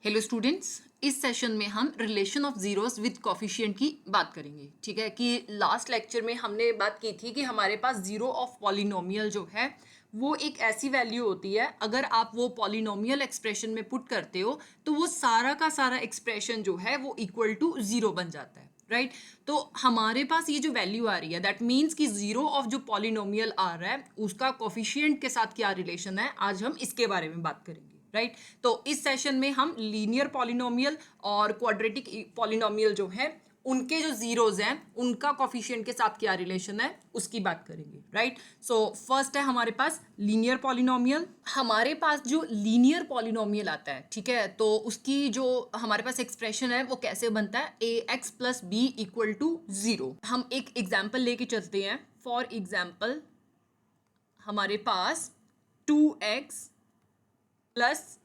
Hello students, इस session में हम relation of zeros with coefficient की बात करेंगे। ठीक है कि लास्ट लेक्चर में हमने बात की थी कि हमारे पास जीरो ऑफ पॉलिनोमियल जो है वो एक ऐसी वैल्यू होती है, अगर आप वो पॉलिनोमियल एक्सप्रेशन में पुट करते हो तो वो सारा का सारा एक्सप्रेशन जो है वो इक्वल टू जीरो बन जाता है। राइट तो हमारे पास ये जो वैल्यू आ रही है दैट मीन्स कि जीरो ऑफ जो पॉलिनोमियल आ रहा है उसका कोफिशिएंट के साथ क्या रिलेशन है, आज हम इसके बारे में बात करेंगे। राइट तो इस सेशन में हम लीनियर पॉलिनोमियल और क्वाड्रेटिक पॉलिनोमियल जो है उनके जो जीरोज हैं उनका कोफिशिएंट के साथ क्या रिलेशन है उसकी बात करेंगे। राइट सो फर्स्ट है हमारे पास लीनियर पॉलिनोमियल। हमारे पास जो लीनियर पॉलिनोमियल आता है, ठीक है, तो उसकी जो हमारे पास एक्सप्रेशन है वो कैसे बनता है, A X plus B equal to zero. हम एक एग्जाम्पल लेके चलते हैं। फॉर एग्जाम्पल हमारे पास 2x plus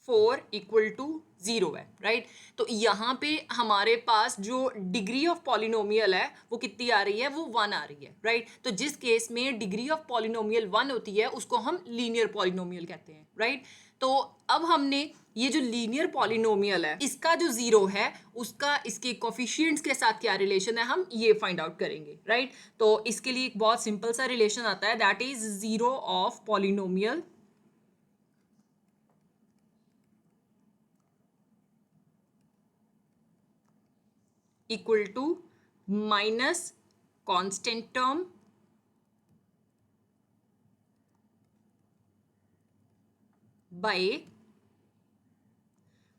4 equal to zero है। राइट तो यहाँ पे हमारे पास जो डिग्री ऑफ पॉलिनोमियल है वो कितनी आ रही है, वो 1 आ रही है। राइट तो जिस केस में डिग्री ऑफ पॉलिनोमियल 1 होती है उसको हम लीनियर पॉलिनोमियल कहते हैं। राइट तो अब हमने ये जो लीनियर पॉलिनोमियल है इसका जो जीरो है उसका इसके कोफिशिएंट्स के साथ क्या रिलेशन है, हम ये फाइंड आउट करेंगे। राइट तो इसके लिए एक बहुत सिंपल सा रिलेशन आता है, that is zero of polynomial equal to minus constant term by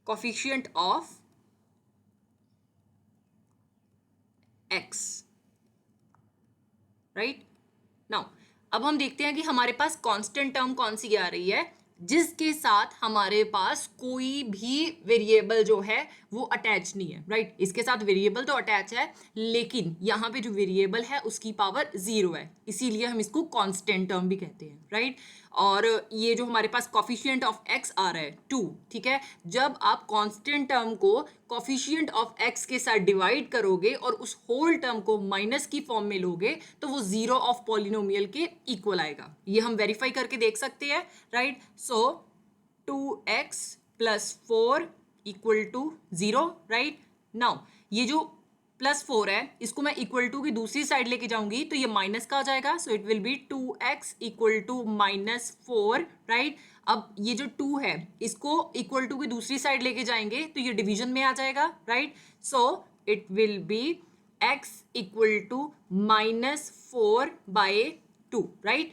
coefficient of x। Right now अब हम देखते हैं कि हमारे पास कांस्टेंट टर्म कौन सी आ रही है, जिसके साथ हमारे पास कोई भी वेरिएबल जो है वो अटैच नहीं है। राइट इसके साथ वेरिएबल तो अटैच है लेकिन यहाँ पे जो वेरिएबल है उसकी पावर जीरो है, इसीलिए हम इसको कांस्टेंट टर्म भी कहते हैं। राइट और ये जो हमारे पास कोफिशिएंट ऑफ x आ रहा है 2, ठीक है, जब आप कांस्टेंट टर्म को कोफिशिएंट ऑफ x के साथ डिवाइड करोगे और उस होल टर्म को माइनस की फॉर्म में लोगे तो वो जीरो ऑफ पॉलिनोमियल के इक्वल आएगा। ये हम वेरीफाई करके देख सकते हैं। Right so 2x plus 4 equal to zero. Right now ये जो +4 है इसको मैं इक्वल टू की दूसरी साइड लेके जाऊंगी तो ये माइनस का आ जाएगा, so it will be 2x equal to -4। Right अब ये जो 2 है इसको इक्वल टू की दूसरी साइड लेके जाएंगे तो ये डिवीजन में आ जाएगा। Right so it will be x equal to -4/2। Right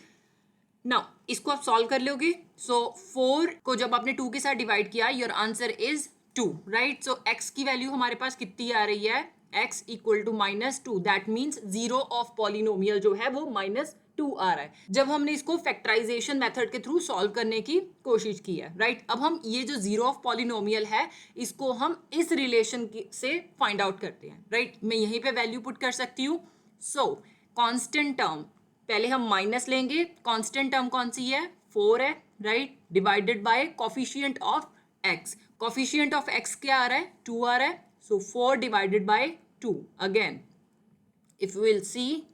now इसको आप सॉल्व कर लोगे, सो 4 को जब आपने 2 के साथ डिवाइड किया your answer is 2। Right so x की वैल्यू हमारे पास कितनी आ रही है, x equal to -2, that means zero of polynomial जो है वो -2 आ रहा है जब हमने इसको फैक्टराइजेशन मेथड के थ्रू सॉल्व करने की कोशिश की है। राइट अब हम ये जो जीरो ऑफ पॉलिनोमियल है इसको हम इस रिलेशन से फाइंड आउट करते हैं। राइट मैं यहीं पे वैल्यू पुट कर सकती हूँ। सो कांस्टेंट टर्म पहले हम माइनस लेंगे, कांस्टेंट टर्म कौन सी है, 4 है। Right divided by coefficient of x, coefficient of x क्या आ रहा है, 2 आ रहा है, so 4 divided by 2 again if we will see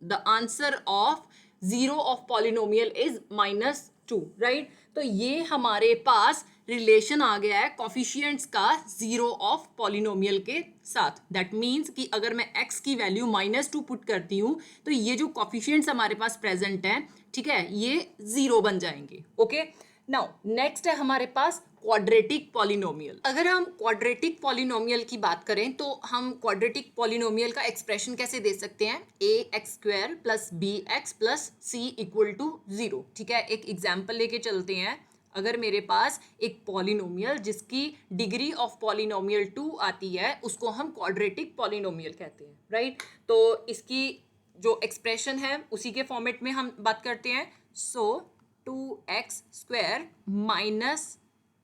the answer of zero of polynomial is -2। Right तो ये हमारे पास रिलेशन आ गया है कोफिशिएंट्स का जीरो ऑफ पॉलिनोमियल के साथ। दैट मीन्स कि अगर मैं x की वैल्यू -2 पुट करती हूँ तो ये जो कोफिशिएंट्स हमारे पास प्रेजेंट हैं, ठीक है, ये जीरो बन जाएंगे। ओके नाउ नेक्स्ट है हमारे पास क्वाड्रेटिक पॉलिनोमियल। अगर हम क्वाड्रेटिक पॉलिनोमियल की बात करें तो हम क्वाड्रेटिक पॉलिनोमियल का एक्सप्रेशन कैसे दे सकते हैं, ax² plus bx plus c equal to 0। ठीक है एक एग्जाम्पल लेके चलते हैं। अगर मेरे पास एक पॉलिनोमियल जिसकी डिग्री ऑफ पॉलिनोमियल 2 आती है उसको हम क्वाड्रेटिक पॉलिनोमियल कहते हैं। राइट तो इसकी जो एक्सप्रेशन है उसी के फॉर्मेट में हम बात करते हैं। So 2x² minus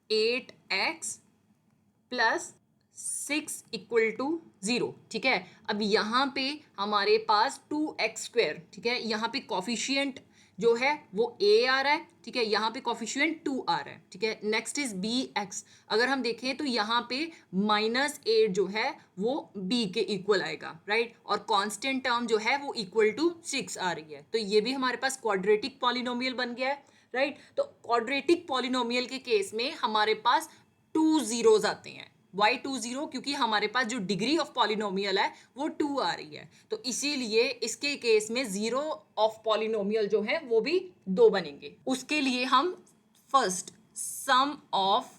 8x plus 6 equal to 0। ठीक है अब यहाँ पे हमारे पास 2x², ठीक है, यहाँ पे कोफिशिएंट जो है वो a आ रहा है, ठीक है, यहाँ पे कोफिशिएंट 2 आ रहा है। ठीक है नेक्स्ट इज bx, अगर हम देखें तो यहाँ पे -8 जो है वो b के इक्वल आएगा। राइट और कांस्टेंट टर्म जो है वो इक्वल टू 6 आ रही है, तो ये भी हमारे पास क्वाड्रेटिक पॉलिनोमियल बन गया है। राइट तो क्वाड्रेटिक पॉलिनोमियल के केस में हमारे पास 2 जीरोज आते हैं। वाई 2 0? क्योंकि हमारे पास जो डिग्री ऑफ पॉलिनोमियल है वो 2 आ रही है, तो इसीलिए इसके केस में जीरो ऑफ पॉलिनोमियल जो है वो भी 2 बनेंगे। उसके लिए हम first sum of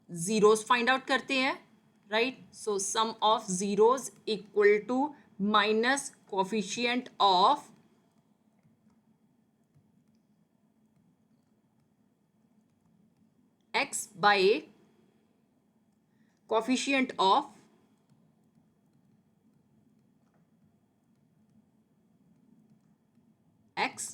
zeros find out करते हैं, right. So sum of zeros equal to minus coefficient of x by coefficient of x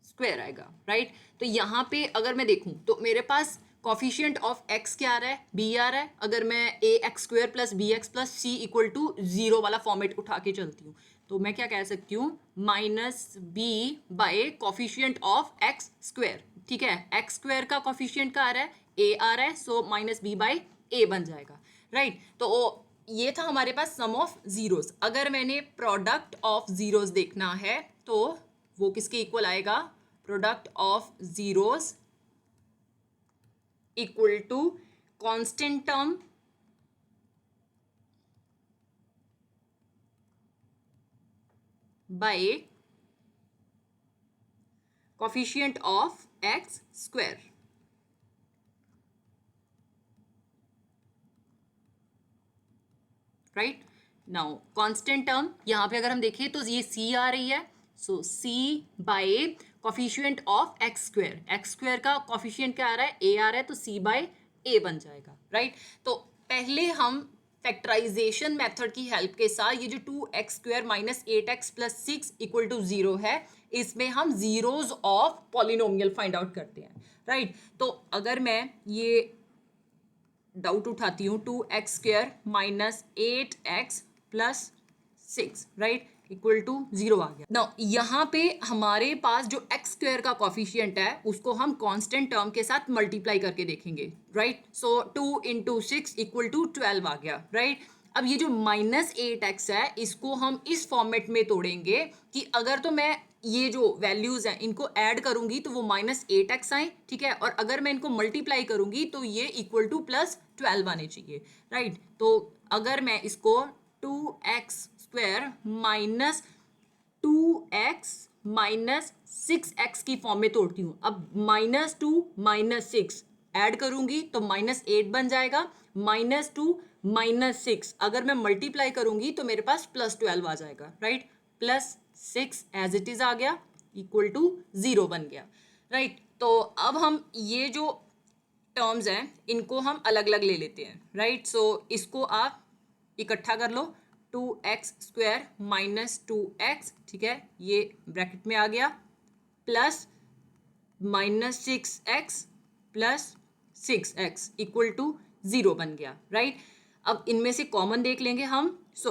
square आएगा, राइट। तो यहाँ पे अगर मैं देखूं तो मेरे पास कॉफिशिएंट ऑफ x क्या आ रहा है, b आ रहा है। अगर मैं A X square plus B X plus C equal to 0 वाला फॉर्मेट उठा के चलती हूँ, तो मैं क्या कह सकती हूँ, minus b by coefficient of x square, ठीक है। एक्स स्क्वायर का कॉफिशिएंट का आ रहा है, ए आ रहा है, सो माइनस बी बाय ए बन जाएगा, राइट। तो ये था हमारे पास सम ऑफ जीरोस। अगर मैंने प्रोडक्ट ऑफ जीरोस देखना है तो वो किसके इक्वल आएगा, product of zeros equal to constant term by coefficient of x square, right. Now constant term यहां पे अगर हम देखें तो ये c आ रही है, सो c bye coefficient of x square. X square का कोफिशिएंट क्या आ रहा है, a आ रहा है, तो c बाय a बन जाएगा, राइट। तो पहले हम फैक्टराइजेशन मेथड की हेल्प के साथ ये जो 2x square minus 8x plus 6 equal to 0 है, इसमें हम zeros of polynomial find out करते हैं, राइट। तो अगर मैं ये डाउट उठाती हूँ, 2x square minus 8x plus 6, right, equal to 0 आ गया। नाउ यहाँ पे हमारे पास जो x स्क्वायर का कॉफिशिएंट है उसको हम कांस्टेंट टर्म के साथ मल्टीप्लाई करके देखेंगे, right. So 2 into 6 equal to 12 आ गया, राइट। अब ये जो माइनस 8x है इसको हम इस फॉर्मेट में तोड़ेंगे कि अगर तो मैं ये जो वैल्यूज हैं इनको ऐड करूंगी तो वो माइनस 8x आए, ठीक है, और अगर मैं इनको मल्टीप्लाई करूंगी तो ये इक्वल टू प्लस 12 आने चाहिए, राइट। तो अगर मैं इसको 2x square minus 2x minus 6x की फॉर्म में तोड़ती हूँ, अब माइनस 2 माइनस 6 ऐड करूंगी तो माइनस 8 बन जाएगा, माइनस 2 माइनस 6 अगर मैं मल्टीप्लाई करूंगी तो मेरे पास प्लस 12 आ जाएगा, right. Plus 6 as it is आ गया, इक्वल टू 0 बन गया, राइट। तो अब हम ये जो टर्म्स हैं इनको हम अलग अलग ले लेते हैं, राइट। सो इसको आप इकट्ठा कर लो, 2x स्क्वायर माइनस 2x, ठीक है, ये ब्रैकेट में आ गया, plus minus 6x plus 6x equal to 0 बन गया, राइट। अब इनमें से कॉमन देख लेंगे हम। सो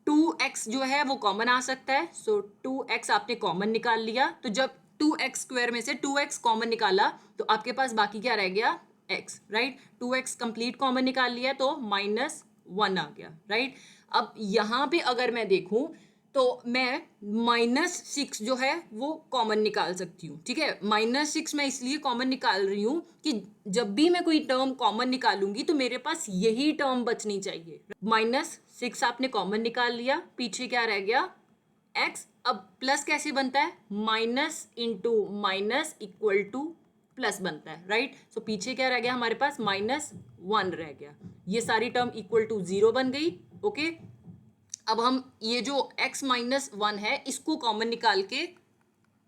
2x जो है वो कॉमन आ सकता है, सो 2x आपने कॉमन निकाल लिया, तो जब 2x स्क्वायर में से 2x कॉमन निकाला तो आपके पास बाकी क्या रह गया, x, right. 2x complete common निकाल लिया तो माइनस 1 आ गया, राइट। अब यहाँ पे अगर मैं देखूं तो मैं माइनस 6 जो है वो कॉमन निकाल सकती हूँ, ठीक है। माइनस 6 मैं इसलिए कॉमन निकाल रही हूँ कि जब भी मैं कोई टर्म कॉमन निकालूंगी तो मेरे पास यही टर्म बचनी चाहिए। माइनस 6 आपने कॉमन निकाल लिया, पीछे क्या रह गया, x। अब प्लस कैसे बनता है, minus into minus equal to plus बनता है, राइट। सो पीछे क्या रह गया हमारे पास, -1 रह गया, ये सारी टर्म इक्वल टू 0 बन गई, ओके। अब हम ये जो x माइनस 1 है इसको कॉमन निकाल के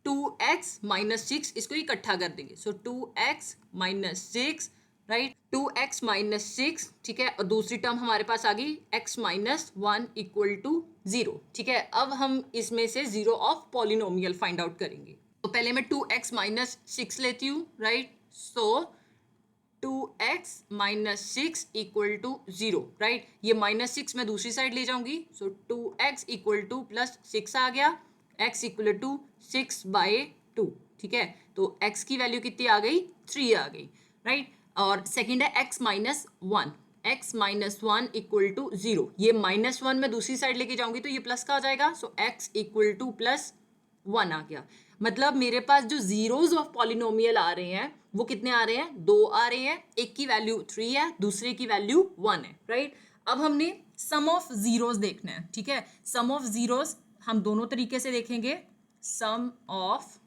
2x माइनस 6 इसको इकट्ठा कर देंगे, सो 2x minus 6, right, 2x minus 6, ठीक है, और दूसरी टर्म हमारे पास आ गई x माइनस 1 इक्वल टू 0, ठीक है। अब हम इसमें से zero of polynomial find out करेंगे, तो पहले मैं 2x माइनस 6 लेती हूँ, right. So 2x minus 6 equal to 0, right. ये माइनस 6 मैं दूसरी साइड ले जाऊंगी, so 2x equal to plus 6 आ गया, x इक्वल टू 6 बाय 2, ठीक है। तो x की वैल्यू कितनी आ गई, 3 आ गई, राइट। और सेकंड है x minus 1, x minus 1 equal to 0, ये -1 मैं दूसरी साइड लेके जाऊंगी तो ये प्लस का आ जाएगा, सो x इक्वल टू प्लस 1 आ गया। मतलब मेरे पास जो जीरोज ऑफ पॉलिनोमियल आ रहे हैं वो कितने आ रहे हैं, 2 आ रहे हैं, एक की वैल्यू 3 है, दूसरे की वैल्यू 1 है, राइट। अब हमने सम ऑफ जीरोज देखना है, ठीक है। सम ऑफ जीरोज हम दोनों तरीके से देखेंगे। सम ऑफ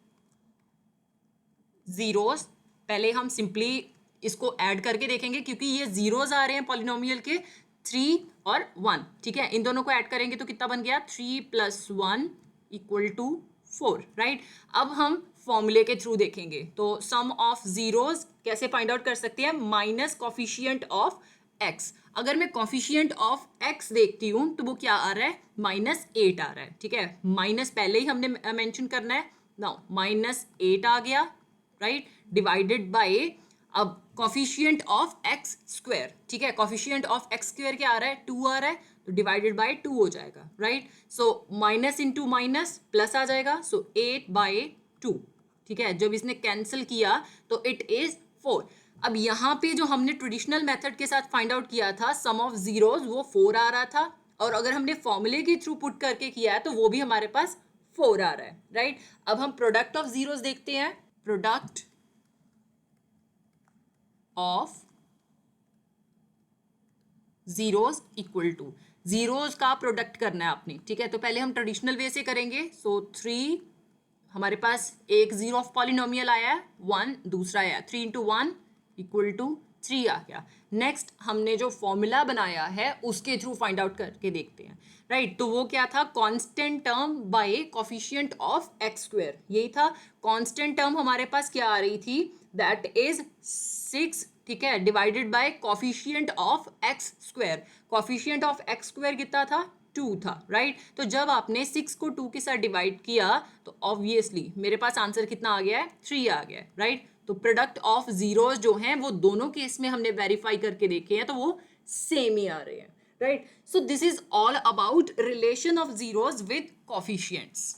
जीरोज पहले हम सिंपली इसको ऐड करके देखेंगे, क्योंकि ये जीरोज आ रहे हैं पॉलिनोमियल के 3 और 1, ठीक है। इन दोनों को ऐड करेंगे तो कितना बन गया, 3 + 1 = 4, राइट। अब हम फॉर्मूले के थ्रू देखेंगे, तो सम ऑफ जीरोज कैसे फाइंड आउट कर सकते हैं, माइनस कॉफिशिएंट ऑफ एक्स। अगर मैं कॉफिशिएंट ऑफ एक्स देखती हूँ तो वो क्या आ रहा है, -8 आ रहा है, ठीक है। माइनस पहले ही हमने मेंशन करना है, नाउ -8 आ गया, राइट, डिवाइडेड बाय, अब कॉफिशिएंट ऑफ एक्स स्क्वायर, ठीक है। कॉफिशिएंट ऑफ एक्स स्क्वायर क्या आ रहा है, 2 आ रहा है, तो डिवाइडेड बाय 2 हो जाएगा, right. So minus into minus plus आ जाएगा, सो 8/2, ठीक है। जब इसने कैंसिल किया तो इट इज 4। अब यहाँ पे जो हमने ट्रेडिशनल मेथड के साथ फाइंड आउट किया था सम ऑफ जीरोज, वो 4 आ रहा था, और अगर हमने फॉर्मूले के थ्रू पुट करके किया है तो वो भी हमारे पास 4 आ रहा है, राइट। अब हम प्रोडक्ट ऑफ जीरोज देखते हैं। Product of zeros equal to, zeros का प्रोडक्ट करना है आपने, ठीक है। तो पहले हम ट्रेडिशनल वे से करेंगे। सो 3, हमारे पास एक जीरो ऑफ पॉलिनोमियल आया है, 1 दूसरा आया, 3 × 1 = 3 आ गया। नेक्स्ट हमने जो फॉर्मूला बनाया है उसके थ्रू फाइंड आउट करके देखते हैं, राइट। तो वो क्या था, constant term by coefficient of x square, यही था। कांस्टेंट टर्म हमारे पास क्या आ रही थी, दैट इज 6, ठीक है, divided by coefficient of x square. Coefficient of x square कितना था, 2 था, राइट। तो जब आपने 6 को 2 के साथ डिवाइड किया तो ऑब्वियसली मेरे पास आंसर कितना आ गया है, 3 आ गया है, राइट। तो प्रोडक्ट ऑफ जीरोज जो हैं वो दोनों केस में हमने वेरीफाई करके देखे हैं, तो वो सेम ही आ रहे हैं, right. So this is all about relation of zeros with coefficients.